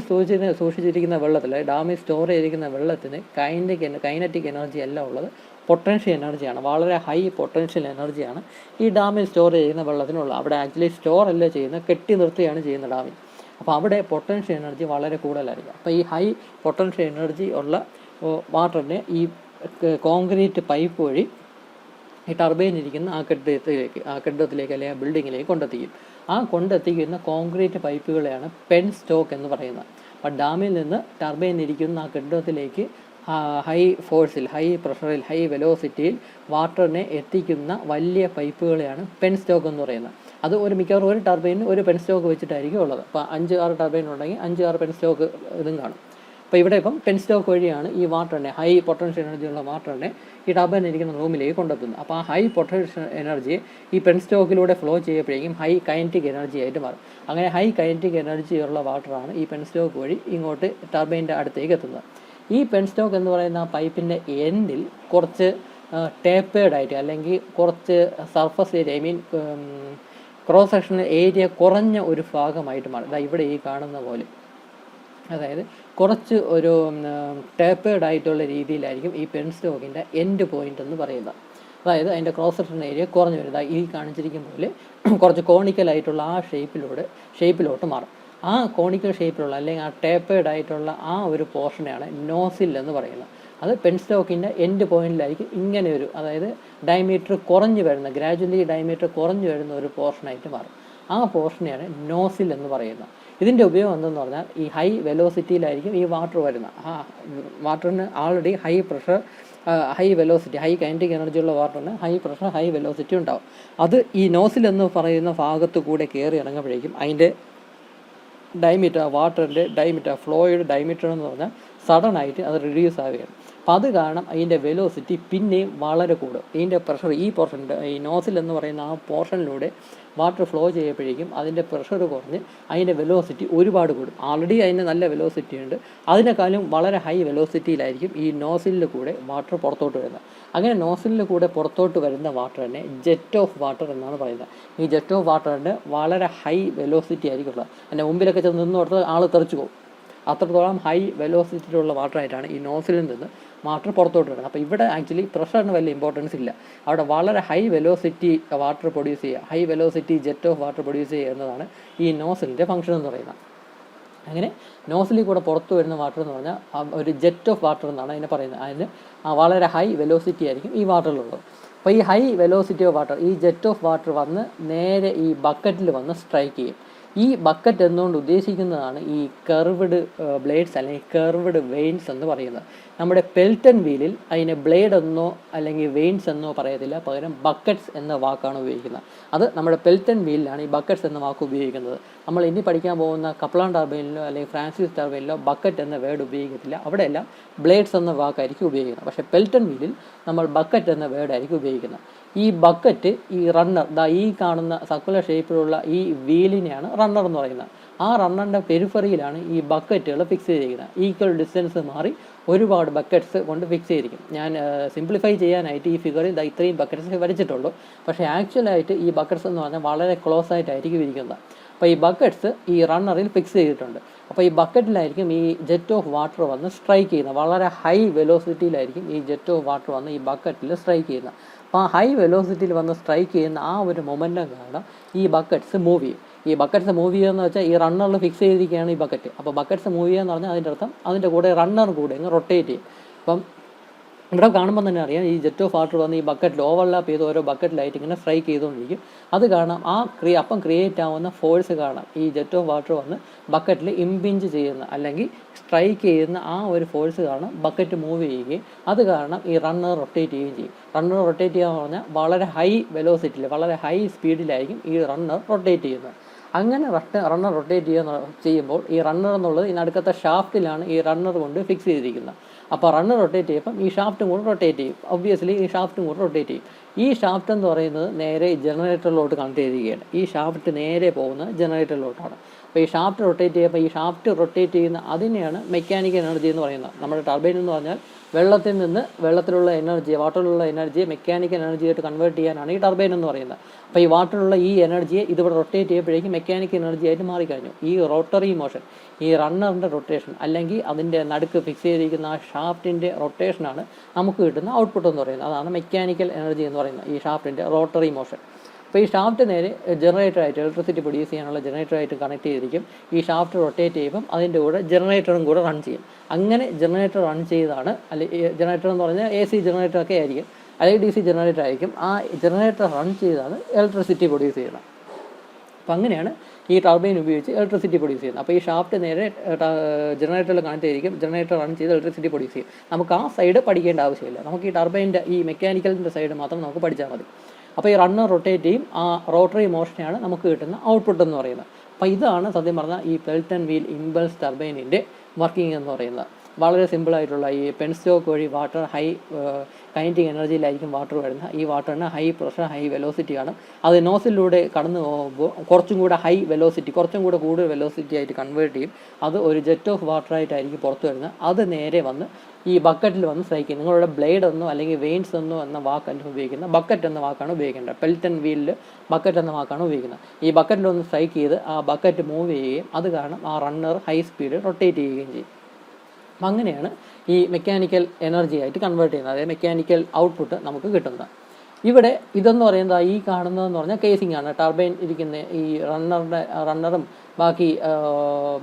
സൂക്ഷിച്ചിരിക്കുന്ന വെള്ളത്തിൽ ഡാമിൽ സ്റ്റോർ ചെയ്തിരിക്കുന്ന വെള്ളത്തിന് കൈനറ്റിക് എനർജി അല്ല ഉള്ളത്, പൊട്ടൻഷ്യൽ എനർജിയാണ്. വളരെ ഹൈ പൊട്ടൻഷ്യൽ എനർജിയാണ് ഈ ഡാമിൽ സ്റ്റോർ ചെയ്യുന്ന വെള്ളത്തിനുള്ളത്. അവിടെ ആക്ച്വലി സ്റ്റോർ അല്ല ചെയ്യുന്നത്, കെട്ടി നിർത്തുകയാണ് ചെയ്യുന്നത് ഡാമിൽ. അപ്പോൾ അവിടെ പൊട്ടൻഷ്യൽ എനർജി വളരെ കൂടുതലായിരിക്കും. അപ്പോൾ ഈ ഹൈ പൊട്ടൻഷ്യൽ എനർജി ഉള്ള വാട്ടറിനെ ഈ കോൺക്രീറ്റ് പൈപ്പ് വഴി ഈ ടർബൈൻ ഇരിക്കുന്ന ആ കെട്ടിടത്തിലേക്ക് അല്ലെങ്കിൽ ആ ബിൽഡിങ്ങിലേക്ക് കൊണ്ടെത്തിക്കും. ആ കൊണ്ടെത്തിക്കുന്ന കോൺക്രീറ്റ് പൈപ്പുകളെയാണ് പെൻ സ്റ്റോക്ക് എന്ന് പറയുന്നത്. അപ്പോൾ ഡാമിൽ നിന്ന് ടർബൈൻ ഇരിക്കുന്ന ആ കെട്ടിടത്തിലേക്ക് ഹൈ ഫോഴ്സിൽ, ഹൈ പ്രഷറിൽ, ഹൈ വെലോസിറ്റിയിൽ വാട്ടറിനെ എത്തിക്കുന്ന വലിയ പൈപ്പുകളെയാണ് പെൻ സ്റ്റോക്ക് എന്ന് പറയുന്നത്. അത് മിക്കവാറും ഒരു ടർബൈനിന് ഒരു പെൻ സ്റ്റോക്ക് വെച്ചിട്ടായിരിക്കും ഉള്ളത്. അപ്പോൾ 5-6 ടർബൈൻ ഉണ്ടെങ്കിൽ 5-6 പെൻ സ്റ്റോക്ക് ഇതും കാണും. അപ്പോൾ ഇവിടെ ഇപ്പം പെൻ സ്റ്റോക്ക് വഴിയാണ് ഈ വാട്ടറിനെ, ഹൈ പൊട്ടൻഷ്യൽ എനർജിയുള്ള വാട്ടറിനെ ഈ ടർബൈൻ ഇരിക്കുന്ന റൂമിലേക്ക് കൊണ്ടെത്തുന്നത്. അപ്പോൾ ആ ഹൈ പൊട്ടൻഷ്യൽ എനർജിയെ ഈ പെൻ സ്റ്റോക്കിലൂടെ ഫ്ലോ ചെയ്യപ്പോഴേക്കും ഹൈ കൈനറ്റിക് എനർജി ആയിട്ട് മാറും. അങ്ങനെ ഹൈ കൈനറ്റിക് എനർജിയുള്ള വാട്ടറാണ് ഈ പെൻ സ്റ്റോക്ക് വഴി ഇങ്ങോട്ട് ടർബൈൻ്റെ അടുത്തേക്ക് എത്തുന്നത്. ഈ പെൻ സ്റ്റോക്ക് എന്ന് പറയുന്ന ആ പൈപ്പിൻ്റെ എൻഡിൽ കുറച്ച് ടേപ്പേർഡായിട്ട് അല്ലെങ്കിൽ കുറച്ച് surface area, cross sectional area കുറഞ്ഞ ഒരു ഭാഗമായിട്ട് മാറും. ഇവിടെ ഈ കാണുന്ന പോലെ, അതായത് കുറച്ച് ഒരു ടേപ്പേർഡ് ആയിട്ടുള്ള രീതിയിലായിരിക്കും ഈ പെൻ സ്റ്റോക്കിൻ്റെ എൻഡ് പോയിൻ്റ് എന്ന് പറയുന്നത്. അതായത് അതിൻ്റെ ക്രോസ് സെക്ഷൻ ഏരിയ കുറഞ്ഞു വരുന്നത് ഈ കാണിച്ചിരിക്കും പോലെ കുറച്ച് കോണിക്കലായിട്ടുള്ള ആ ഷേപ്പിലോട്ട് മാറും. ആ കോണിക്കൽ ഷേപ്പിലുള്ള അല്ലെങ്കിൽ ആ ടേപ്പേർഡ് ആയിട്ടുള്ള ആ ഒരു പോർഷനെയാണ് നോസിൽ എന്ന് പറയുന്നത്. അത് പെൻ സ്റ്റോക്കിൻ്റെ എൻഡ് പോയിന്റിലായിരിക്കും ഇങ്ങനെ ഒരു, അതായത് ഡയമീറ്റർ കുറഞ്ഞു വരുന്ന, ഗ്രാജുവലി ഡയമീറ്റർ കുറഞ്ഞു വരുന്ന ഒരു പോർഷനായിട്ട് മാറും. ആ പോർഷനെയാണ് നോസിൽ എന്ന് പറയുന്നത്. ഇതിൻ്റെ ഉപയോഗം എന്തെന്ന് പറഞ്ഞാൽ ഈ ഹൈ വെലോസിറ്റിയിലായിരിക്കും ഈ വാട്ടർ വരുന്നത്. ആ വാട്ടറിന് already high pressure, high velocity, high kinetic energy ഉള്ള വാട്ടറിന് ഹൈ പ്രഷർ, ഹൈ വെലോസിറ്റി ഉണ്ടാവും. അത് ഈ നോസിൽ എന്ന് പറയുന്ന ഭാഗത്ത് കൂടെ കയറി ഇറങ്ങുമ്പോഴേക്കും അതിൻ്റെ ഡയമീറ്റർ, വാട്ടറിൻ്റെ ഡയമീറ്റർ, ഫ്ലോയുടെ ഡയമീറ്റർ എന്ന് പറഞ്ഞാൽ സഡനായിട്ട് അത് റിഡ്യൂസ് ആവുകയാണ്. അപ്പോൾ അത് കാരണം അതിൻ്റെ വെലോസിറ്റി പിന്നെയും വളരെ കൂടും. ഇതിൻ്റെ പ്രഷർ ഈ പോർഷൻ്റെ, ഈ നോസിൽ എന്ന് പറയുന്ന ആ പോർഷനിലൂടെ വാട്ടർ ഫ്ലോ ചെയ്യുമ്പോഴേക്കും അതിൻ്റെ പ്രഷർ കുറഞ്ഞ് അതിൻ്റെ വെലോസിറ്റി ഒരുപാട് കൂടും. ആൾറെഡി അതിന് നല്ല വെലോസിറ്റി ഉണ്ട്, അതിനേക്കാളും വളരെ ഹൈ വെലോസിറ്റിയിലായിരിക്കും ഈ നോസിലിൽ കൂടെ വാട്ടർ പുറത്തോട്ട് വരുന്നത്. അങ്ങനെ നോസിലിൽ കൂടെ പുറത്തോട്ട് വരുന്ന വാട്ടറിനെ ജെറ്റ് ഓഫ് വാട്ടർ എന്നാണ് പറയുന്നത്. ഈ ജെറ്റ് ഓഫ് വാട്ടറിൻ്റെ വളരെ ഹൈ വെലോസിറ്റി ആയിരിക്കും ഉള്ളത്. അതിൻ്റെ മുമ്പിലൊക്കെ ചെന്ന് നിന്ന് കൊടുത്താൽ ആൾ തെറിച്ചു പോകും. അത്രത്തോളം ഹൈ വെലോസിറ്റിയിലുള്ള വാട്ടറായിട്ടാണ് ഈ നോസിലിൽ നിന്ന് വാട്ടർ പുറത്തോട്ട് വരുന്നത്. അപ്പോൾ ഇവിടെ ആക്ച്വലി പ്രഷറിന് വലിയ ഇമ്പോർട്ടൻസ് ഇല്ല. അവിടെ വളരെ ഹൈ വെലോസിറ്റി വാട്ടർ പ്രൊഡ്യൂസ് ചെയ്യുക, high velocity jet of water produce ചെയ്യുക എന്നതാണ് ഈ നോസിലിൻ്റെ ഫംഗ്ഷൻ എന്ന് പറയുന്നത്. അങ്ങനെ നോസിലിൽ കൂടെ പുറത്തു വരുന്ന വാട്ടർ എന്ന് പറഞ്ഞാൽ ഒരു ജെറ്റ് ഓഫ് വാട്ടർ എന്നാണ് അതിനെ പറയുന്നത്. അതിന് വളരെ ഹൈ വെലോസിറ്റി ആയിരിക്കും ഈ വാട്ടറിലുള്ളത്. അപ്പോൾ ഈ ഹൈ വെലോസിറ്റി ഓഫ് വാട്ടർ, ഈ ജെറ്റ് ഓഫ് വാട്ടർ വന്ന് നേരെ ഈ ബക്കറ്റിൽ വന്ന് സ്ട്രൈക്ക് ചെയ്യും. ഈ ബക്കറ്റ് എന്നുകൊണ്ട് ഉദ്ദേശിക്കുന്നതാണ് ഈ കർവ്ഡ് ബ്ലേഡ്സ് അല്ലെങ്കിൽ കർവ്ഡ് വെയിൻസ് എന്ന് പറയുന്നത്. നമ്മുടെ പെൽറ്റൺ വീലിൽ അതിനെ ബ്ലേഡ് എന്നോ അല്ലെങ്കിൽ വെയിൻസ് എന്നോ പറയത്തില്ല, പകരം ബക്കറ്റ്സ് എന്ന വാക്കാണ് ഉപയോഗിക്കുന്നത്. അത് നമ്മുടെ പെൽറ്റൺ വീലിലാണ് ഈ ബക്കറ്റ്സ് എന്ന വാക്ക് ഉപയോഗിക്കുന്നത്. നമ്മൾ ഇനി പഠിക്കാൻ പോകുന്ന കപ്ലാൻ ടർബൈനിലോ അല്ലെങ്കിൽ ഫ്രാൻസിസ് ടർബൈനിലോ ബക്കറ്റ് എന്ന വേർഡ് ഉപയോഗിക്കത്തില്ല. അവിടെയെല്ലാം ബ്ലേഡ്സ് എന്ന വാക്കായിരിക്കും ഉപയോഗിക്കുന്നത്. പക്ഷേ പെൽറ്റൺ വീലിൽ നമ്മൾ ബക്കറ്റ് എന്ന വേർഡായിരിക്കും ഉപയോഗിക്കുന്നത്. ഈ ബക്കറ്റ്, ഈ റണ്ണർ, ഈ കാണുന്ന സർക്കുലർ ഷേപ്പിലുള്ള ഈ വീലിനെയാണ് റണ്ണർ എന്ന് പറയുന്നത്. ആ റണ്ണറിൻ്റെ പെരിഫറിയിലാണ് ഈ ബക്കറ്റുകൾ ഫിക്സ് ചെയ്തിരിക്കുന്നത്. ഈക്വൽ ഡിസ്റ്റൻസ് മാറി ഒരുപാട് ബക്കറ്റ്സ് കൊണ്ട് ഫിക്സ് ചെയ്തിരിക്കും. ഞാൻ സിംപ്ലിഫൈ ചെയ്യാനായിട്ട് ഈ ഫിഗറിൽ ഇത്രയും ബക്കറ്റ്സ് വരച്ചിട്ടുള്ളൂ. പക്ഷേ ആക്ച്വലായിട്ട് ഈ ബക്കറ്റ്സ് എന്ന് പറഞ്ഞാൽ വളരെ ക്ലോസ് ആയിട്ടായിരിക്കും ഇരിക്കുന്നത്. അപ്പോൾ ഈ ബക്കറ്റ്സ് ഈ റണ്ണറിൽ ഫിക്സ് ചെയ്തിട്ടുണ്ട്. അപ്പോൾ ഈ ബക്കറ്റിലായിരിക്കും ഈ ജെറ്റ് ഓഫ് വാട്ടർ വന്ന് സ്ട്രൈക്ക് ചെയ്യുന്നത്. വളരെ ഹൈ വെലോസിറ്റിയിലായിരിക്കും ഈ ജെറ്റ് ഓഫ് വാട്ടർ വന്ന് ഈ ബക്കറ്റിൽ സ്ട്രൈക്ക് ചെയ്യുന്നത്. അപ്പോൾ ആ ഹൈ വെലോസിറ്റിയിൽ വന്ന് സ്ട്രൈക്ക് ചെയ്യുന്ന ആ ഒരു മൊമെൻറ്റം കാരണം ഈ ബക്കറ്റ്സ് മൂവ് ചെയ്യും. ഈ ബക്കറ്റ്സ് മൂവ് ചെയ്യുക എന്ന് വെച്ചാൽ ഈ റണ്ണറിൽ ഫിക്സ് ചെയ്തിരിക്കുകയാണ് ഈ ബക്കറ്റ്. അപ്പോൾ ബക്കറ്റ്സ് മൂവ് ചെയ്യുക എന്ന് പറഞ്ഞാൽ അതിൻ്റെ അർത്ഥം അതിൻ്റെ കൂടെ റണ്ണർ കൂടെ അങ്ങ് റൊട്ടേറ്റ് ചെയ്യും. അപ്പം ഇവിടെ കാണുമ്പോൾ തന്നെ അറിയാം, ഈ ജെറ്റ് ഓഫ് വാട്ടർ വന്ന് ഈ ബക്കറ്റിൽ ഓവർലാപ്പ് ചെയ്ത് ഓരോ ബക്കറ്റിലായിട്ട് ഇങ്ങനെ സ്ട്രൈക്ക് ചെയ്തുകൊണ്ടിരിക്കും. അത് കാരണം അപ്പം ക്രിയേറ്റ് ആവുന്ന ഫോഴ്സ് കാണാം. ഈ ജെറ്റ് ഓഫ് വാട്ടർ വന്ന് ബക്കറ്റിൽ ഇമ്പിഞ്ച് ചെയ്യുന്ന അല്ലെങ്കിൽ സ്ട്രൈക്ക് ചെയ്യുന്ന ആ ഒരു ഫോഴ്സ് കാരണം ബക്കറ്റ് മൂവ് ചെയ്യുകയും അത് കാരണം ഈ റണ്ണർ റൊട്ടേറ്റ് ചെയ്യുകയും ചെയ്യും. റണ്ണർ റൊട്ടേറ്റ് ചെയ്യുക എന്ന് പറഞ്ഞാൽ വളരെ ഹൈ വെലോസിറ്റിയിൽ, വളരെ ഹൈ സ്പീഡിലായിരിക്കും ഈ റണ്ണർ റൊട്ടേറ്റ് ചെയ്യുന്നത്. അങ്ങനെ റണ്ണർ റൊട്ടേറ്റ് ചെയ്യുമ്പോൾ ഈ റണ്ണർ എന്നുള്ളത് ഇതിനടുക്കത്തെ ഷാഫ്റ്റിലാണ് ഈ റണ്ണർ കൊണ്ട് ഫിക്സ് ചെയ്തിരിക്കുന്നത്. അപ്പോൾ റണ്ണർ റൊട്ടേറ്റ് ചെയ്യുമ്പം ഈ ഷാഫ്റ്റും കൂടെ റൊട്ടേറ്റ് ചെയ്യും. ഒബ്വിയസ്ലി ഈ ഷാഫ്റ്റും കൂടെ റൊട്ടേറ്റ് ചെയ്യും. ഈ ഷാഫ്റ്റ് എന്ന് പറയുന്നത് നേരെ ജനറേറ്ററിലോട്ട് കണക്ട് ചെയ്തിരിക്കുകയാണ്. ഈ ഷാഫ്റ്റ് നേരെ പോകുന്നത് ജനറേറ്ററിലോട്ടാണ്. അപ്പോൾ ഈ ഷാഫ്റ്റ് റൊട്ടേറ്റ് ചെയ്യുമ്പോൾ ഈ ഷാഫ്റ്റ് റൊട്ടേറ്റ് ചെയ്യുന്ന അതിനെയാണ് മെക്കാനിക്കൽ എനർജി എന്ന് പറയുന്നത്. നമ്മുടെ ടർബൈൻ എന്ന് പറഞ്ഞാൽ വെള്ളത്തിൽ നിന്ന് വെള്ളത്തിലുള്ള എനർജിയെ, വാട്ടറിലുള്ള എനർജിയെ മെക്കാനിക്കൽ എനർജിയായിട്ട് കൺവേർട്ട് ചെയ്യാനാണ് ഈ ടർബൈൻ എന്ന് പറയുന്നത്. അപ്പോൾ ഈ വാട്ടറിലുള്ള ഈ എനർജിയെ ഇതിവിടെ റൊട്ടേറ്റ് ചെയ്യുമ്പോഴേക്കും മെക്കാനിക്കൽ എനർജി ആയിട്ട് മാറിക്കഴിഞ്ഞു. ഈ റോട്ടറി മോഷൻ, ഈ റണ്ണറിൻ്റെ റൊട്ടേഷൻ അല്ലെങ്കിൽ അതിൻ്റെ നടുക്ക് ഫിക്സ് ചെയ്തിരിക്കുന്ന ആ ഷാഫ്റ്റിൻ്റെ റൊട്ടേഷനാണ് നമുക്ക് കിട്ടുന്ന ഔട്ട്പുട്ട് എന്ന് പറയുന്നത്. അതാണ് മെക്കാനിക്കൽ എനർജി എന്ന് പറയുന്നത്, ഈ ഷാഫ്റ്റിൻ്റെ റോട്ടറി മോഷൻ. അപ്പോൾ ഈ ഷാഫ്റ്റ് നേരെ ജനറേറ്ററായിട്ട്, ഇലക്ട്രിസിറ്റി പ്രൊഡ്യൂസ് ചെയ്യാനുള്ള ജനറേറ്ററായിട്ട് കണക്ട് ചെയ്തിരിക്കും. ഈ ഷാഫ്റ്റ് റൊട്ടേറ്റ് ചെയ്യുമ്പം അതിൻ്റെ കൂടെ ജനറേറ്ററും കൂടെ റൺ ചെയ്യും. അങ്ങനെ ജനറേറ്റർ റൺ ചെയ്താണ്, അല്ലെങ്കിൽ ജനറേറ്റർ എന്ന് പറഞ്ഞാൽ AC ജനറേറ്ററൊക്കെ ആയിരിക്കും, അല്ലെങ്കിൽ DC ജനറേറ്റർ ആയിരിക്കും. ആ ജനറേറ്റർ റൺ ചെയ്താണ് ഇലക്ട്രിസിറ്റി പ്രൊഡ്യൂസ് ചെയ്യുന്നത്. അപ്പോൾ അങ്ങനെയാണ് ഈ ടർബൈൻ ഉപയോഗിച്ച് ഇലക്ട്രിസിറ്റി പ്രൊഡ്യൂസ് ചെയ്യുന്നത്. അപ്പോൾ ഈ ഷാഫ്റ്റ് നേരെ ജനറേറ്ററിൽ കണക്ട് ചെയ്തിരിക്കും, ജനറേറ്റർ റൺ ചെയ്ത് ഇലക്ട്രിസിറ്റി പ്രൊഡ്യൂസ് ചെയ്യും. നമുക്ക് ആ സൈഡ് പഠിക്കേണ്ട ആവശ്യമില്ല. നമുക്ക് ഈ ടർബൈൻ്റെ ഈ മെക്കാനിക്കലിൻ്റെ സൈഡ് മാത്രം നമുക്ക് പഠിച്ചാൽ മതി. അപ്പോൾ ഈ റണ്ണർ റൊട്ടേറ്റ് ചെയ്യും, ആ റോട്ടറി മോഷനെയാണ് നമുക്ക് കിട്ടുന്ന ഔട്ട്പുട്ട് എന്ന് പറയുന്നത്. അപ്പോൾ ഇതാണ് സത്യം പറഞ്ഞാൽ ഈ പെൽറ്റൺ വീൽ ഇമ്പൾസ് ടർബൈനിൻ്റെ വർക്കിംഗ് എന്ന് പറയുന്നത്. വളരെ സിമ്പിളായിട്ടുള്ള ഈ പെൻ സ്റ്റോക്ക് വഴി വാട്ടർ ഹൈ കൈനറ്റിക് എനർജിയിലായിരിക്കും വാട്ടർ വരുന്നത്. ഈ വാട്ടറിന് ഹൈ പ്രഷർ, ഹൈ വെലോസിറ്റി ആണ്. അത് നോസിലൂടെ കടന്നു പോകുമ്പോൾ കുറച്ചും കൂടെ ഹൈ വെലോസിറ്റി, കുറച്ചും കൂടെ കൂടുതൽ വെലോസിറ്റി ആയിട്ട് കൺവേർട്ട് ചെയ്യും. അത് ഒരു ജെറ്റ് ഓഫ് വാട്ടറായിട്ടായിരിക്കും പുറത്ത് വരുന്നത്. അത് നേരെ വന്ന് ഈ ബക്കറ്റിൽ വന്ന് സ്ട്രൈക്ക് ചെയ്യും. നിങ്ങളുടെ ബ്ലേഡ് എന്നോ അല്ലെങ്കിൽ വെയിൻസ് എന്നോ എന്ന വാക്കല്ല ഉപയോഗിക്കുന്നത്, ബക്കറ്റ് എന്ന വാക്കാണ് ഉപയോഗിക്കേണ്ടത്. പെൽറ്റൺ വീലിൽ ബക്കറ്റ് എന്ന വാക്കാണ് ഉപയോഗിക്കുന്നത്. ഈ ബക്കറ്റിൽ ഒന്ന് സ്ട്രൈക്ക് ചെയ്ത് ആ ബക്കറ്റ് മൂവ് ചെയ്യുകയും അത് കാരണം ആ റണ്ണർ ഹൈ സ്പീഡിൽ റൊട്ടേറ്റ് ചെയ്യുകയും ചെയ്യും. അപ്പം അങ്ങനെയാണ് ഈ മെക്കാനിക്കൽ എനർജി ആയിട്ട് കൺവേർട്ട് ചെയ്യുന്നത്, അതായത് മെക്കാനിക്കൽ ഔട്ട്പുട്ട് നമുക്ക് കിട്ടുന്നത്. ഇവിടെ ഇതെന്ന് പറയുന്നത് ഈ കാണുന്നതെന്ന് പറഞ്ഞാൽ കേസിംഗ് ആണ്. ടർബൈൻ ഇരിക്കുന്ന ഈ റണ്ണറും ബാക്കി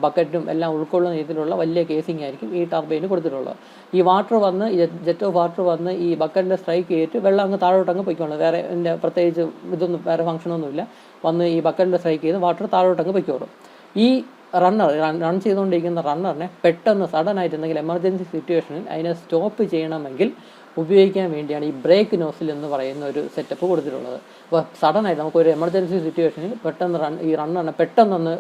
ബക്കറ്റും എല്ലാം ഉൾക്കൊള്ളുന്ന രീതിയിലുള്ള വലിയ കേസിംഗ് ആയിരിക്കും ഈ ടർബൈന് കൊടുത്തിട്ടുള്ളത്. ഈ വാട്ടർ വന്ന് ജെറ്റ് ഓഫ് വാട്ടർ വന്ന് ഈ ബക്കറ്റിൻ്റെ സ്ട്രൈക്ക് ചെയ്തിട്ട് വെള്ളം അങ്ങ് താഴോട്ട് അങ്ങ് പൊയ്ക്കോളും. വേറെ ഇതിൻ്റെ പ്രത്യേകിച്ച് ഇതൊന്നും വേറെ ഫംഗ്ഷനൊന്നുമില്ല. വന്ന് ഈ ബക്കറ്റിൻ്റെ സ്ട്രൈക്ക് ചെയ്ത് വാട്ടർ താഴോട്ട് അങ്ങ് പൊയ്ക്കോളും. ഈ റൺ ചെയ്തുകൊണ്ടിരിക്കുന്ന റണ്ണറിനെ പെട്ടെന്ന് സഡനായിട്ട് എന്തെങ്കിലും എമർജൻസി സിറ്റുവേഷനിൽ അതിനെ സ്റ്റോപ്പ് ചെയ്യണമെങ്കിൽ ഉപയോഗിക്കാൻ വേണ്ടിയാണ് ഈ ബ്രേക്ക് നോസിൽ എന്ന് പറയുന്ന ഒരു സെറ്റപ്പ് കൊടുത്തിട്ടുള്ളത്. അപ്പോൾ സഡനായിട്ട് നമുക്കൊരു എമർജൻസി സിറ്റുവേഷനിൽ പെട്ടെന്ന് ഈ റണ്ണറിനെ പെട്ടെന്നൊന്ന്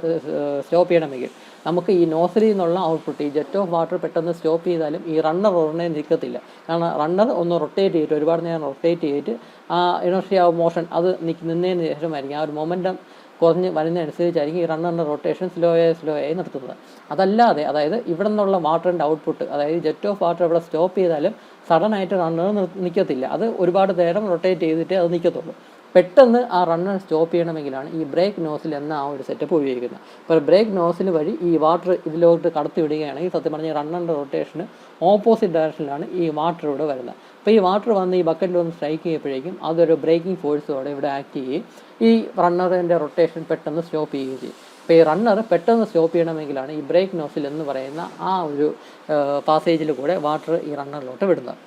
സ്റ്റോപ്പ് ചെയ്യണമെങ്കിൽ നമുക്ക് ഈ നോസിലിൽ നിന്നുള്ള ഔട്ട്പുട്ട്, ഈ ജെറ്റ് ഓഫ് വാട്ടർ പെട്ടെന്ന് സ്റ്റോപ്പ് ചെയ്താലും ഈ റണ്ണർ ഉടനെ നിൽക്കത്തില്ല. കാരണം റണ്ണർ ഒന്ന് റൊട്ടേറ്റ് ചെയ്തിട്ട് ഒരുപാട് നേരം റൊട്ടേറ്റ് ചെയ്തിട്ട് ആ ഇനർഷി ഓഫ് മോഷൻ അത് നിന്നതിന് ശേഷമായിരിക്കും ആ ഒരു മൊമെൻറ്റം കുറഞ്ഞ് വരുന്നതനുസരിച്ചായിരിക്കും ഈ റണ്ണറിൻ്റെ റൊട്ടേഷൻ സ്ലോ ആയി നിർത്തുന്നത്. അതല്ലാതെ അതായത് ഇവിടെ നിന്നുള്ള വാട്ടറിൻ്റെ ഔട്ട്പുട്ട്, അതായത് ജെറ്റ് ഓഫ് വാട്ടർ ഇവിടെ സ്റ്റോപ്പ് ചെയ്താലും സഡനായിട്ട് റണ്ണർ നിൽക്കത്തില്ല. അത് ഒരുപാട് നേരം റൊട്ടേറ്റ് ചെയ്തിട്ട് അത് നിൽക്കത്തുള്ളൂ. പെട്ടെന്ന് ആ റണ്ണർ സ്റ്റോപ്പ് ചെയ്യണമെങ്കിലാണ് ഈ ബ്രേക്ക് നോസിൽ എന്ന ആ ഒരു സെറ്റപ്പ് ഉപയോഗിക്കുന്നത്. അപ്പോൾ ബ്രേക്ക് നോസിൽ വഴി ഈ വാട്ടർ ഇതിലോട്ട് കടത്തി വിടുകയാണെങ്കിൽ സത്യം പറഞ്ഞാൽ റണ്ണറിൻ്റെ റൊട്ടേഷന് ഓപ്പോസിറ്റ് ഡയറക്ഷനിലാണ് ഈ വാട്ടർ ഇവിടെ വരുന്നത്. അപ്പോൾ ഈ വാട്ടർ വന്ന് ഈ ബക്കറ്റിൽ വന്ന് സ്ട്രൈക്ക് ചെയ്യുമ്പോഴേക്കും അതൊരു ബ്രേക്കിംഗ് ഫോഴ്സോടെ ഇവിടെ ആക്ട് ചെയ്യുകയും ഈ റണ്ണറിൻ്റെ റൊട്ടേഷൻ പെട്ടെന്ന് സ്റ്റോപ്പ് ചെയ്യുകയും ചെയ്യും. അപ്പോൾ ഈ റണ്ണർ പെട്ടെന്ന് സ്റ്റോപ്പ് ചെയ്യണമെങ്കിലാണ് ഈ ബ്രേക്ക് നോസിൽ എന്ന് പറയുന്ന ആ ഒരു പാസേജിൽ കൂടെ വാട്ടർ ഈ റണ്ണറിലോട്ട് വിടുന്നത്.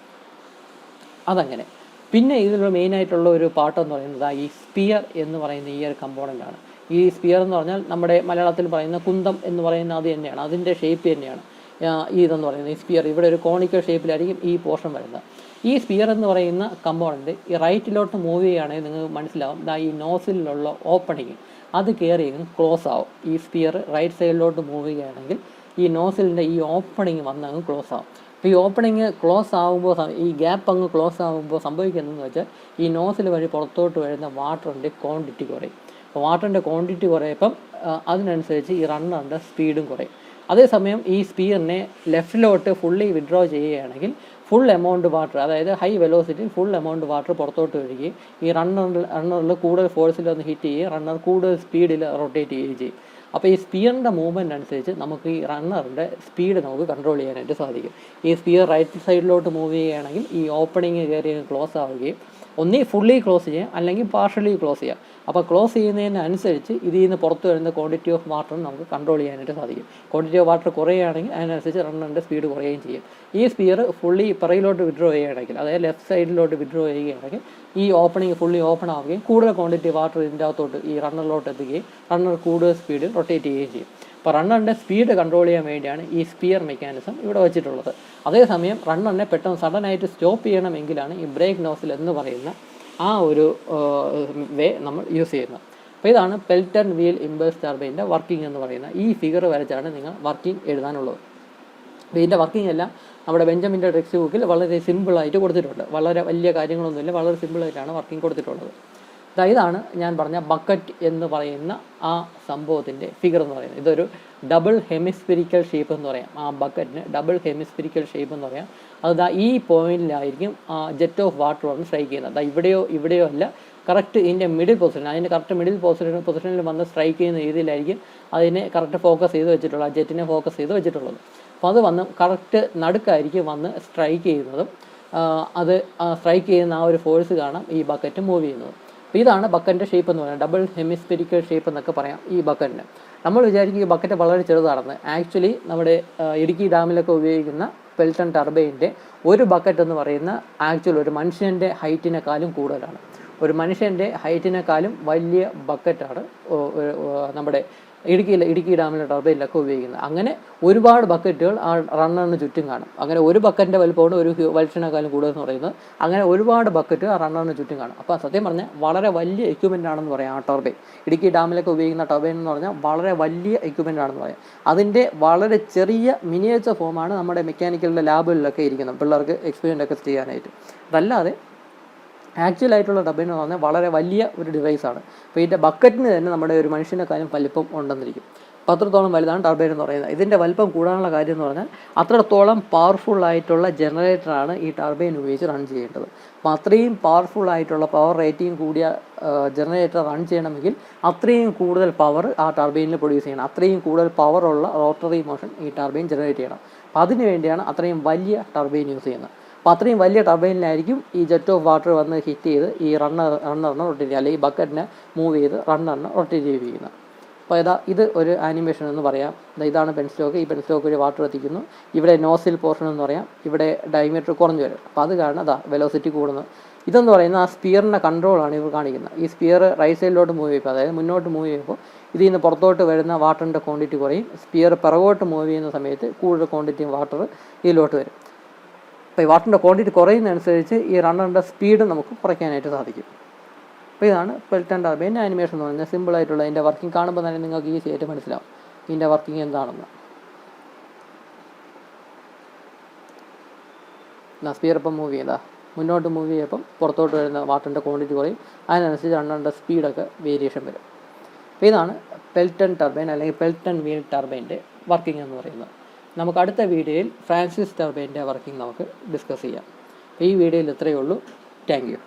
അതങ്ങനെ. പിന്നെ ഇതിലുള്ള മെയിനായിട്ടുള്ള ഒരു പാട്ടെന്ന് പറയുന്നത് ഈ സ്പിയർ എന്ന് പറയുന്ന ഈ ഒരു കമ്പോണൻ്റാണ്. ഈ സ്പിയർ എന്ന് പറഞ്ഞാൽ നമ്മുടെ മലയാളത്തിൽ പറയുന്ന കുന്തം എന്ന് പറയുന്ന അത് തന്നെയാണ്, അതിൻ്റെ ഷേപ്പ് തന്നെയാണ് ഇതെന്ന് പറയുന്നത്. ഈ സ്പിയർ ഇവിടെ ഒരു കോണിക്കൽ ഷേപ്പിലായിരിക്കും ഈ പോർഷൻ വരുന്നത്. ഈ സ്പിയർ എന്ന് പറയുന്ന കമ്പോണൻ്റ് ഈ റൈറ്റിലോട്ട് മൂവ് ചെയ്യുകയാണെങ്കിൽ നിങ്ങൾക്ക് മനസ്സിലാവും, ഈ നോസിലുള്ള ഓപ്പണിങ് അത് കയറിയെങ്കിലും ക്ലോസ് ആവും. ഈ സ്പിയർ റൈറ്റ് സൈഡിലോട്ട് മൂവ് ചെയ്യുകയാണെങ്കിൽ ഈ നോസിലിൻ്റെ ഈ ഓപ്പണിങ് വന്ന് അങ്ങ് ക്ലോസ് ആവും. അപ്പോൾ ഈ ഓപ്പണിങ് ക്ലോസ് ആകുമ്പോൾ, ഈ ഗ്യാപ്പ് അങ്ങ് ക്ലോസ് ആകുമ്പോൾ സംഭവിക്കുന്നതെന്ന് വെച്ചാൽ ഈ നോസിൽ വഴി പുറത്തോട്ട് വരുന്ന വാട്ടറിൻ്റെ ക്വാണ്ടിറ്റി കുറയും. അപ്പോൾ വാട്ടറിൻ്റെ ക്വാണ്ടിറ്റി കുറയപ്പം അതിനനുസരിച്ച് ഈ റണ്ണറിൻ്റെ സ്പീഡും കുറയും. അതേസമയം ഈ സ്പിയറിനെ ലെഫ്റ്റിലോട്ട് ഫുള്ളി വിഡ്രോ ചെയ്യുകയാണെങ്കിൽ ഫുൾ എമൗണ്ട് വാട്ടർ, അതായത് ഹൈ വെലോസിറ്റിയിൽ ഫുൾ എമൗണ്ട് വാട്ടർ പുറത്തോട്ട് വരികയും ഈ റണ്ണറിൽ കൂടുതൽ ഫോഴ്സിൽ ഒന്ന് ഹിറ്റ് ചെയ്യുകയും റണ്ണർ കൂടുതൽ സ്പീഡിൽ റൊട്ടേറ്റ് ചെയ്യുകയും ചെയ്യും. അപ്പോൾ ഈ സ്പിയറിൻ്റെ മൂവ്മെൻറ്റ് അനുസരിച്ച് നമുക്ക് ഈ റണ്ണറിൻ്റെ സ്പീഡ് നമുക്ക് കൺട്രോൾ ചെയ്യാനായിട്ട് സാധിക്കും. ഈ സ്പിയർ റൈറ്റ് സൈഡിലോട്ട് മൂവ് ചെയ്യുകയാണെങ്കിൽ ഈ ഓപ്പണിങ് കയറി ക്ലോസ് ആവുകയും ഒന്നീ ഫുള്ളി ക്ലോസ് ചെയ്യാം അല്ലെങ്കിൽ പാർഷ്യലി ക്ലോസ് ചെയ്യാം. അപ്പോൾ ക്ലോസ് ചെയ്യുന്നതിനനുസരിച്ച് ഇതിൽ നിന്ന് പുറത്ത് വരുന്ന ക്വാണ്ടിറ്റി ഓഫ് വാട്ടർ നമുക്ക് കൺട്രോൾ ചെയ്യാനായിട്ട് സാധിക്കും. ക്വാണ്ടിറ്റി ഓഫ് വാട്ടർ കുറയുകയാണെങ്കിൽ അതിനനുസരിച്ച് റണ്ണറിൻ്റെ സ്പീഡ് കുറയുകയും ചെയ്യും. ഈ സ്പിയർ ഫുള്ളി പിറകിലോട്ട് വിഡ്രോ ചെയ്യുകയാണെങ്കിൽ, അതായത് ലെഫ്റ്റ് സൈഡിലോട്ട് വിഡ്രോ ചെയ്യുകയാണെങ്കിൽ ഈ ഓപ്പണിങ് ഫുള്ളി ഓപ്പൺ ആവുകയും കൂടുതൽ ക്വാണ്ടിറ്റി വാട്ടർ ഇതിൻ്റെ അകത്തോട്ട് ഈ റണ്ണറിലോട്ട് എത്തുകയും റണ്ണർ കൂടുതൽ സ്പീഡിൽ റൊട്ടേറ്റ് ചെയ്യുകയും ചെയ്യും. അപ്പോൾ റണ്ണറിൻ്റെ സ്പീഡ് കൺട്രോൾ ചെയ്യാൻ വേണ്ടിയാണ് ഈ സ്പിയർ മെക്കാനിസം ഇവിടെ വെച്ചിട്ടുള്ളത്. അതേസമയം റണ്ണറിനെ പെട്ടെന്ന് സഡനായിട്ട് സ്റ്റോപ്പ് ചെയ്യണമെങ്കിലാണ് ഈ ബ്രേക്ക് നോസിൽ എന്ന് പറയുന്ന ആ ഒരു വേ നമ്മൾ യൂസ് ചെയ്യുന്നത്. അപ്പോൾ ഇതാണ് പെൽറ്റൺ വീൽ ഇമ്പൾസ് ടർബൈൻ്റെ വർക്കിംഗ് എന്ന് പറയുന്നത്. ഈ ഫിഗർ വരച്ചാണ് നിങ്ങൾ വർക്കിംഗ് എഴുതാനുള്ളത്. അപ്പോൾ ഇതിൻ്റെ വർക്കിംഗ് എല്ലാം നമ്മുടെ ബെഞ്ചമിൻ്റെ ടെക്സ്റ്റ് ബുക്കിൽ വളരെ സിമ്പിളായിട്ട് കൊടുത്തിട്ടുണ്ട്. വളരെ വലിയ കാര്യങ്ങളൊന്നുമില്ല, വളരെ സിമ്പിളായിട്ടാണ് വർക്കിംഗ് കൊടുത്തിട്ടുള്ളത്. ഇതാണ് ഞാൻ പറഞ്ഞ ബക്കറ്റ് എന്ന് പറയുന്ന ആ സംഭവത്തിൻ്റെ ഫിഗർ എന്ന് പറയുന്നത്. ഇതൊരു ഡബിൾ ഹെമിസ്ഫിരിക്കൽ ഷേപ്പ് എന്ന് പറയാം. ആ ബക്കറ്റിന് ഡബിൾ ഹെമിസ്ഫിരിക്കൽ ഷേപ്പ് എന്ന് പറയാം. അത് ഈ പോയിന്റിലായിരിക്കും ജെറ്റ് ഓഫ് വാട്ടർ വന്ന് സ്ട്രൈക്ക് ചെയ്യുന്നത്. ഇവിടെയോ അല്ല, കറക്റ്റ് ഇതിൻ്റെ മിഡിൽ പൊസിഷൻ, അതിൻ്റെ കറക്റ്റ് മിഡിൽ പൊസിഷനിൽ വന്ന് സ്ട്രൈക്ക് ചെയ്യുന്ന രീതിയിലായിരിക്കും അതിനെ കറക്റ്റ് ഫോക്കസ് ചെയ്ത് വെച്ചിട്ടുള്ളത്, ആ ജെറ്റിനെ ഫോക്കസ് ചെയ്ത് വെച്ചിട്ടുള്ളത്. അപ്പോൾ അത് വന്ന് കറക്റ്റ് നടുക്കായിരിക്കും വന്ന് സ്ട്രൈക്ക് ചെയ്യുന്നതും അത് സ്ട്രൈക്ക് ചെയ്യുന്ന ആ ഒരു ഫോഴ്സ് കാണാം ഈ ബക്കറ്റ് മൂവ് ചെയ്യുന്നത്. അപ്പോൾ ഇതാണ് ബക്കറ്റിൻ്റെ ഷേപ്പ് എന്ന് പറയുന്നത്. ഡബിൾ ഹെമിസ്ഫെരിക്കൽ ഷേപ്പ് എന്നൊക്കെ പറയാം ഈ ബക്കറ്റിന്. നമ്മൾ വിചാരിക്കും ഈ ബക്കറ്റ് വളരെ ചെറുതാണെന്ന്. ആക്ച്വലി നമ്മുടെ ഇടുക്കി ഡാമിലൊക്കെ ഉപയോഗിക്കുന്ന പെൽറ്റൺ ടർബൈൻ്റെ ഒരു ബക്കറ്റ് എന്ന് പറയുന്ന ആക്ച്വൽ ഒരു മനുഷ്യൻ്റെ ഹൈറ്റിനേക്കാളും കൂടുതലാണ്. ഒരു മനുഷ്യൻ്റെ ഹൈറ്റിനേക്കാളും വലിയ ബക്കറ്റാണ് നമ്മുടെ ഇടുക്കി ഡാമിലെ ടർബൈനിലൊക്കെ ഉപയോഗിക്കുന്നത്. അങ്ങനെ ഒരുപാട് ബക്കറ്റുകൾ ആ റണ്ണറിന് ചുറ്റും കാണും. അങ്ങനെ ഒരു ബക്കറ്റിൻ്റെ വലുപ്പമാണ് ഒരു മനുഷ്യനേക്കാളും കൂടുതൽ എന്ന് പറയുന്നത്. അങ്ങനെ ഒരുപാട് ബക്കറ്റ് ആ റണ്ണറിന് ചുറ്റും കാണും. അപ്പോൾ സത്യം പറഞ്ഞാൽ വളരെ വലിയ എക്യുപ്മെൻ്റ് ആണെന്ന് പറയാം ആ ടർബൈൻ. ഇടുക്കി ഡാമിലൊക്കെ ഉപയോഗിക്കുന്ന ടർബൈൻ എന്ന് പറഞ്ഞാൽ വളരെ വലിയ എക്യുപ്മെൻ്റ് ആണെന്ന് പറയാം. അതിൻ്റെ വളരെ ചെറിയ മിനിയേച്ചർ ഫോമാണ് നമ്മുടെ മെക്കാനിക്കലിൻ്റെ ലാബുകളിലൊക്കെ ഇരിക്കുന്നത്, പിള്ളേർക്ക് എക്സ്പീരിയൻ്റ് ഒക്കെ ചെയ്യാനായിട്ട്. അതല്ലാതെ ആക്ച്വലായിട്ടുള്ള ടർബൈൻ എന്ന് പറഞ്ഞാൽ വളരെ വലിയ ഒരു ഡിവൈസാണ്. അപ്പോൾ ഇതിൻ്റെ ബക്കറ്റിന് തന്നെ നമ്മുടെ ഒരു മനുഷ്യനെക്കാളും വലിപ്പം ഉണ്ടെന്നിരിക്കും. അപ്പോൾ അത്രത്തോളം വലുതാണ് ടർബൈൻ എന്ന് പറയുന്നത്. ഇതിൻ്റെ വലിപ്പം കൂടാനുള്ള കാര്യം എന്ന് പറഞ്ഞാൽ അത്രത്തോളം പവർഫുള്ളായിട്ടുള്ള ജനറേറ്ററാണ് ഈ ടർബൈൻ ഉപയോഗിച്ച് റൺ ചെയ്യേണ്ടത്. അപ്പോൾ അത്രയും പവർഫുള്ളായിട്ടുള്ള പവർ റേറ്റിംഗ് കൂടിയ ജനറേറ്റർ റൺ ചെയ്യണമെങ്കിൽ അത്രയും കൂടുതൽ പവർ ആ ടർബൈനിൽ പ്രൊഡ്യൂസ് ചെയ്യണം. അത്രയും കൂടുതൽ പവറുള്ള റോട്ടറി മോഷൻ ഈ ടർബൈൻ ജനറേറ്റ് ചെയ്യണം. അപ്പോൾ അതിന് വേണ്ടിയാണ് അത്രയും വലിയ ടർബൈൻ യൂസ് ചെയ്യുന്നത്. അപ്പോൾ അത്രയും വലിയ ടർബൈനിലായിരിക്കും ഈ ജെറ്റ് ഓഫ് വാട്ടർ വന്ന് ഹിറ്റ് ചെയ്ത് ഈ റണ്ണറിനെ റൊട്ടേറ്റ് ചെയ്യുക, അല്ലെങ്കിൽ ബക്കറ്റിനെ മൂവ് ചെയ്ത് റണ്ണറിനെ റൊട്ടേറ്റ് ചെയ്യിപ്പിക്കുന്നത്. അപ്പോൾ ഇത് ഒരു ആനിമേഷൻ എന്ന് പറയാം. ഇതാണ് പെൻസ്റ്റോക്ക്. ഈ പെൻസ്റ്റോക്ക് ഒരു വാട്ടർ എത്തിക്കുന്നു. ഇവിടെ നോസിൽ പോർഷൻ എന്ന് പറയാം. ഇവിടെ ഡയമീറ്റർ കുറഞ്ഞു വരും. അപ്പോൾ അത് കാരണം വെലോസിറ്റി കൂടുന്നു. ഇതെന്ന് പറയുന്നത് ആ സ്പിയറിൻ്റെ കൺട്രോളാണ് ഇവർ കാണിക്കുന്നത്. ഈ സ്പിയർ റൈറ്റ് സൈഡിലോട്ട് മൂവ് ചെയ്യുമ്പോൾ, അതായത് മുന്നോട്ട് മൂവ് ചെയ്യുമ്പോൾ ഇതിൽ നിന്ന് പുറത്തോട്ട് വരുന്ന വാട്ടറിൻ്റെ ക്വാണ്ടിറ്റി കുറയും. സ്പിയർ പിറകോട്ട് മൂവ് ചെയ്യുന്ന സമയത്ത് കൂടുതൽ ക്വാണ്ടിറ്റി വാട്ടർ ഇതിലോട്ട് വരും. അപ്പോൾ ഈ വാട്ടറിൻ്റെ ക്വാണ്ടിറ്റി കുറയുന്നതനുസരിച്ച് ഈ റണ്ണറിൻ്റെ സ്പീഡ് നമുക്ക് കുറയ്ക്കാനായിട്ട് സാധിക്കും. അപ്പോൾ ഇതാണ് പെൽറ്റൺ ടർബൈൻ ആനിമേഷൻ എന്ന് പറയുന്നത്. സിമ്പിളായിട്ടുള്ള ഇതിൻ്റെ വർക്കിംഗ് കാണുമ്പോൾ തന്നെ നിങ്ങൾക്ക് ഈസി ആയിട്ട് മനസ്സിലാവും ഇതിൻ്റെ വർക്കിംഗ് എന്താണെന്ന്. സ്പിയർ ഇപ്പം മൂവ് ചെയ്താൽ മുന്നോട്ട് മൂവ് ചെയ്യുമ്പം പുറത്തോട്ട് വരുന്ന വാട്ടറിൻ്റെ ക്വാണ്ടിറ്റി കുറയും. അതിനനുസരിച്ച് റണ്ണറിൻ്റെ സ്പീഡൊക്കെ വേരിയേഷൻ വരും. അപ്പോൾ ഇതാണ് പെൽറ്റൺ ടർബൈൻ അല്ലെങ്കിൽ പെൽറ്റൺ വീൽ ടർബൈൻ്റെ വർക്കിംഗ് എന്ന് പറയുന്നത്. നമുക്ക് അടുത്ത വീഡിയോയിൽ ഫ്രാൻസിസ് ടർബൈൻ്റെ വർക്കിംഗ് നമുക്ക് ഡിസ്കസ് ചെയ്യാം. ഈ വീഡിയോയിൽ ഇത്രയേ ഉള്ളൂ. Thank you.